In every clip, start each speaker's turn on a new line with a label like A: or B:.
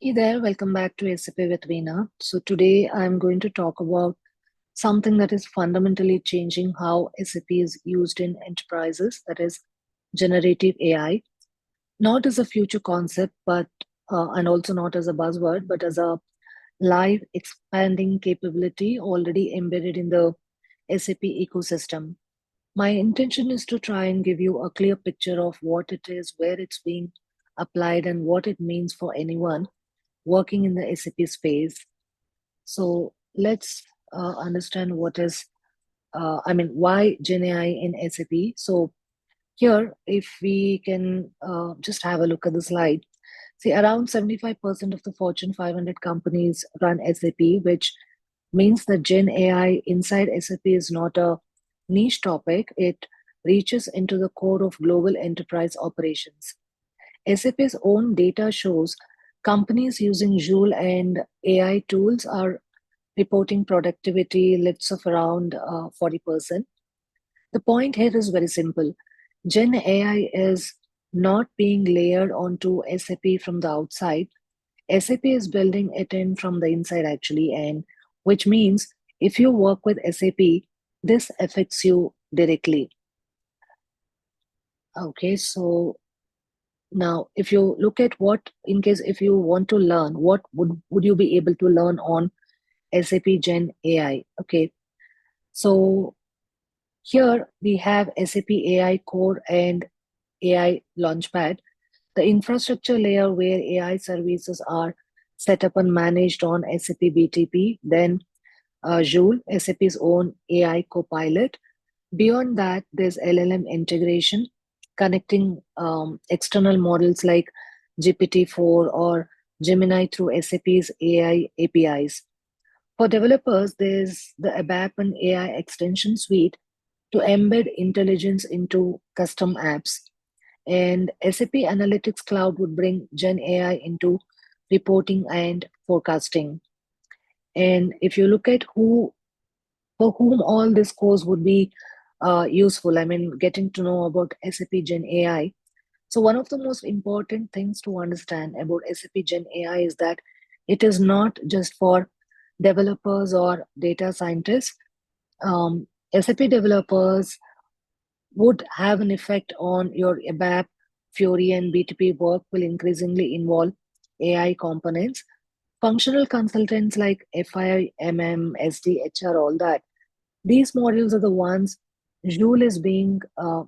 A: Hey there, welcome back to SAP with Veena. So today I'm going to talk about something that is fundamentally changing how SAP is used in enterprises, that is generative AI, not as a future concept, but and also not as a buzzword, but as a live expanding capability already embedded in the SAP ecosystem. My intention is to try and give you a clear picture of what it is, where it's being applied, and what it means for anyone working in the SAP space. So let's understand why Gen AI in SAP. So here, if we can just have a look at the slide, see around 75% of the Fortune 500 companies run SAP, which means that Gen AI inside SAP is not a niche topic. It reaches into the core of global enterprise operations. SAP's own data shows companies using Joule and AI tools are reporting productivity lifts of around 40%. The point here is very simple. Gen AI is not being layered onto SAP from the outside. SAP is building it in from the inside, actually, and which means if you work with SAP, this affects you directly. Okay, so now if you look at what, in case if you want to learn, what would you be able to learn on SAP Gen AI? Okay, so here we have SAP AI Core and AI Launchpad, the infrastructure layer where AI services are set up and managed on SAP BTP, then Joule, SAP's own AI Copilot. Beyond that, there's LLM integration, connecting external models like GPT-4 or Gemini through SAP's AI APIs. For developers, there's the ABAP and AI extension suite to embed intelligence into custom apps. And SAP Analytics Cloud would bring Gen AI into reporting and forecasting. And if you look at for whom all this course would be useful, I mean, getting to know about SAP Gen AI. So one of the most important things to understand about SAP Gen AI is that it is not just for developers or data scientists. SAP developers would have an effect on your ABAP, Fury, and BTP work will increasingly involve AI components. Functional consultants like FI, SD, HR, all that. These modules are the ones Joule is being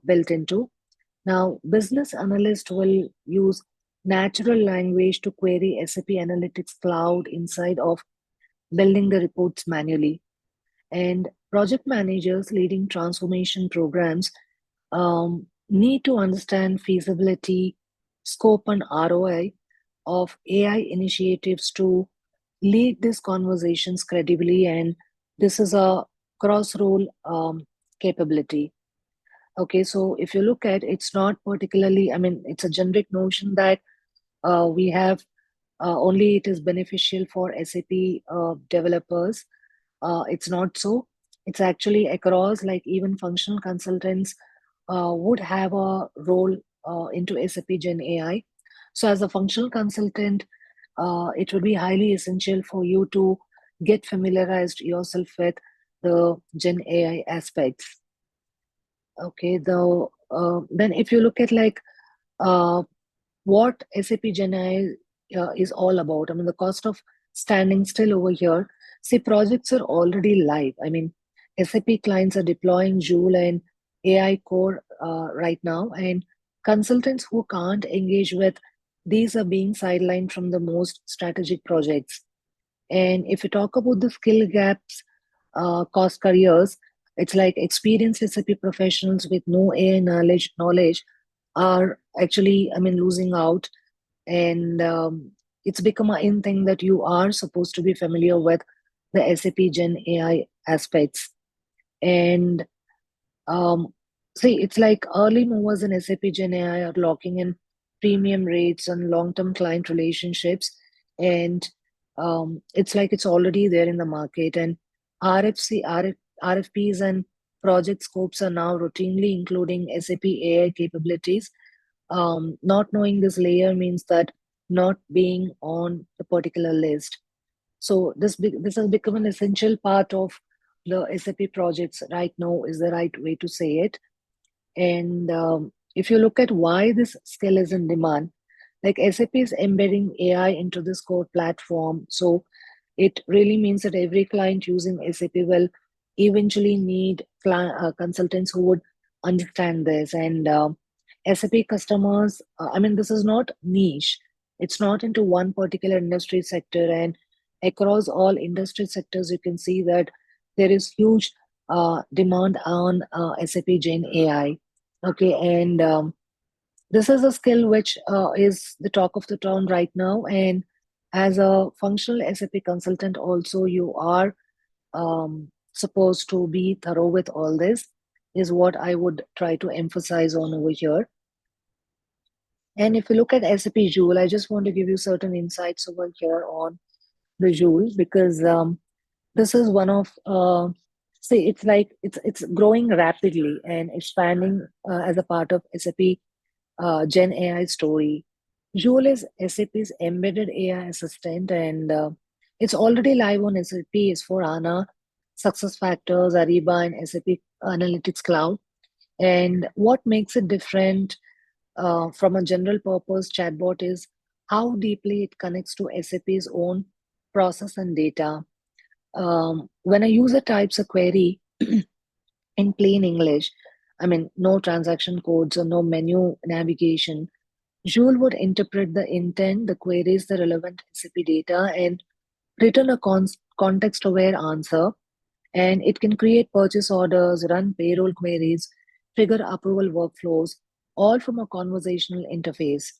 A: built into. Now, business analysts will use natural language to query SAP Analytics Cloud inside of building the reports manually. And project managers leading transformation programs need to understand feasibility, scope, and ROI of AI initiatives to lead these conversations credibly. And this is a cross-role capability. Okay, so if you look at it's not particularly, I mean, it's a generic notion that we have only it is beneficial for SAP developers. It's not so. It's actually across, like even functional consultants would have a role into SAP Gen AI. So, as a functional consultant, it would be highly essential for you to get familiarized yourself with the Gen AI aspects. Okay, then if you look at like uh, what SAP Gen AI is all about, I mean, the cost of standing still over here. See, projects are already live. I mean, SAP clients are deploying Joule and AI Core right now, and consultants who can't engage with these are being sidelined from the most strategic projects. And if you talk about the skill gaps, cost careers, it's like experienced SAP professionals with no AI knowledge are actually, I mean, losing out. And it's become a in thing that you are supposed to be familiar with the SAP Gen AI aspects. And um, see, it's like early movers in SAP Gen AI are locking in premium rates and long-term client relationships, and it's like it's already there in the market. And RFPs and project scopes are now routinely including SAP AI capabilities. Not knowing this layer means that not being on the particular list. So this has become an essential part of the SAP projects right now, is the right way to say it. And if you look at why this skill is in demand, like SAP is embedding AI into this core platform. So it really means that every client using SAP will eventually need consultants who would understand this. And SAP customers, I mean, this is not niche. It's not into one particular industry sector. And across all industry sectors, you can see that there is huge demand on SAP Gen AI. Okay, and this is a skill which is the talk of the town right now. And as a functional SAP consultant, also you are supposed to be thorough with all this, is what I would try to emphasize on over here. And if you look at SAP Joule, I just want to give you certain insights over here on the Joule, because this is one of see, it's like it's growing rapidly and expanding as a part of SAP Gen AI story. Joule is SAP's embedded AI assistant, and it's already live on SAP S/4HANA, SuccessFactors, Ariba, and SAP Analytics Cloud. And what makes it different from a general purpose chatbot is how deeply it connects to SAP's own process and data. When a user types a query in plain English, I mean, no transaction codes or no menu navigation, Joule would interpret the intent, the queries, the relevant SAP data, and return a context-aware answer. And it can create purchase orders, run payroll queries, trigger approval workflows, all from a conversational interface.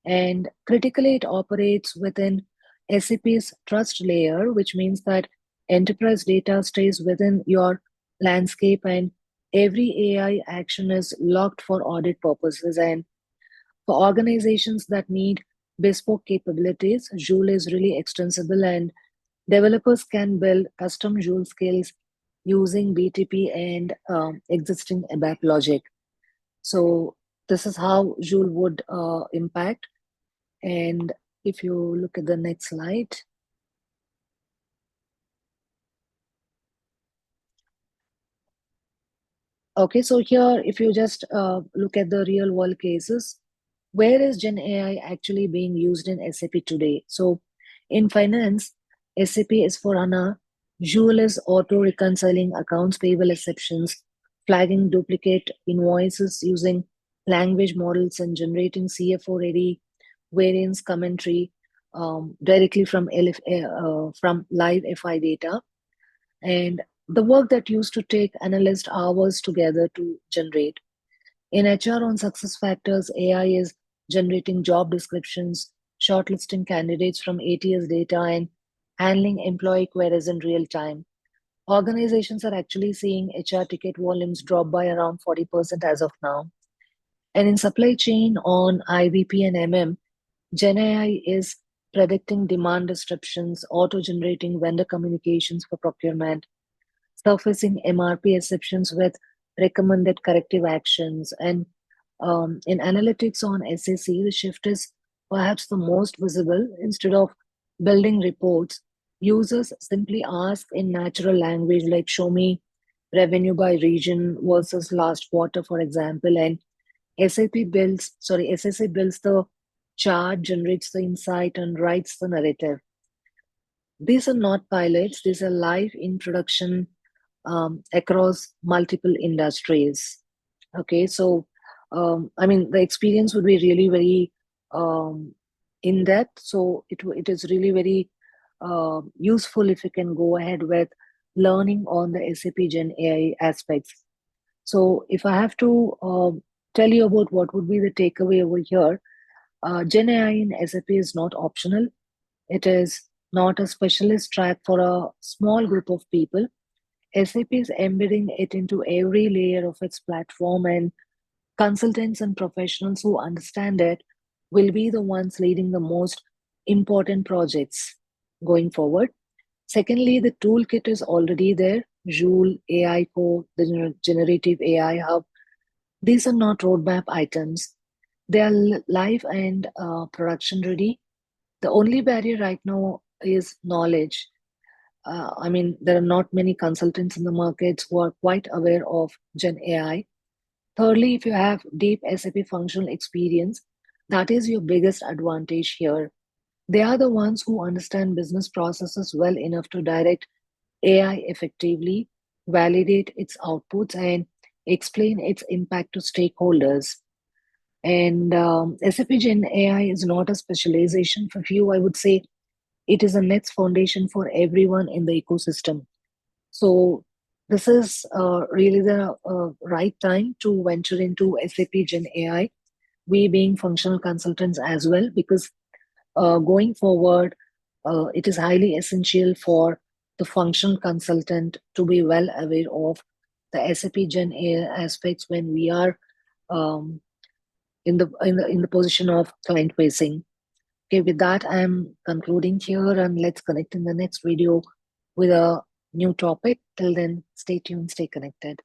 A: And critically, it operates within SAP's trust layer, which means that enterprise data stays within your landscape, and every AI action is locked for audit purposes. And for organizations that need bespoke capabilities, Joule is really extensible, and developers can build custom Joule skills using BTP and existing ABAP logic. So this is how Joule would impact. And if you look at the next slide, okay, so here, if you just look at the real world cases, where is Gen AI actually being used in SAP today? So, in finance, SAP S/4HANA, Joule is auto reconciling accounts payable exceptions, flagging duplicate invoices using language models, and generating CFO ready variance commentary directly from from live FI data. And the work that used to take analyst hours together to generate. In HR on success factors, AI is generating job descriptions, shortlisting candidates from ATS data, and handling employee queries in real time. Organizations are actually seeing HR ticket volumes drop by around 40% as of now. And in supply chain on IVP and MM, Gen AI is predicting demand disruptions, auto generating vendor communications for procurement, surfacing MRP exceptions with recommended corrective actions. And in analytics on SAC, the shift is perhaps the most visible. Instead of building reports, users simply ask in natural language, like show me revenue by region versus last quarter, for example. And SAC builds the chart, generates the insight, and writes the narrative. These are not pilots, these are live in production across multiple industries. Okay, so I mean, the experience would be really very in depth. So it is really very useful if you can go ahead with learning on the SAP Gen AI aspects. So if I have to tell you about what would be the takeaway over here, Gen AI in SAP is not optional. It is not a specialist track for a small group of people. SAP is embedding it into every layer of its platform, and consultants and professionals who understand it will be the ones leading the most important projects going forward. Secondly, the toolkit is already there. Joule, AI Core, the Generative AI Hub. These are not roadmap items. They are live and production ready. The only barrier right now is knowledge. I mean, there are not many consultants in the markets who are quite aware of Gen AI. Thirdly, if you have deep SAP functional experience, that is your biggest advantage here. They are the ones who understand business processes well enough to direct AI effectively, validate its outputs, and explain its impact to stakeholders. And SAP Gen AI is not a specialization for few. I would say it is a next foundation for everyone in the ecosystem. So this is really the right time to venture into SAP Gen AI. We being functional consultants as well, because going forward, it is highly essential for the functional consultant to be well aware of the SAP Gen AI aspects when we are um, in the position of client facing. Okay, with that, I'm concluding here, and let's connect in the next video with a new topic. Till then, stay tuned, stay connected.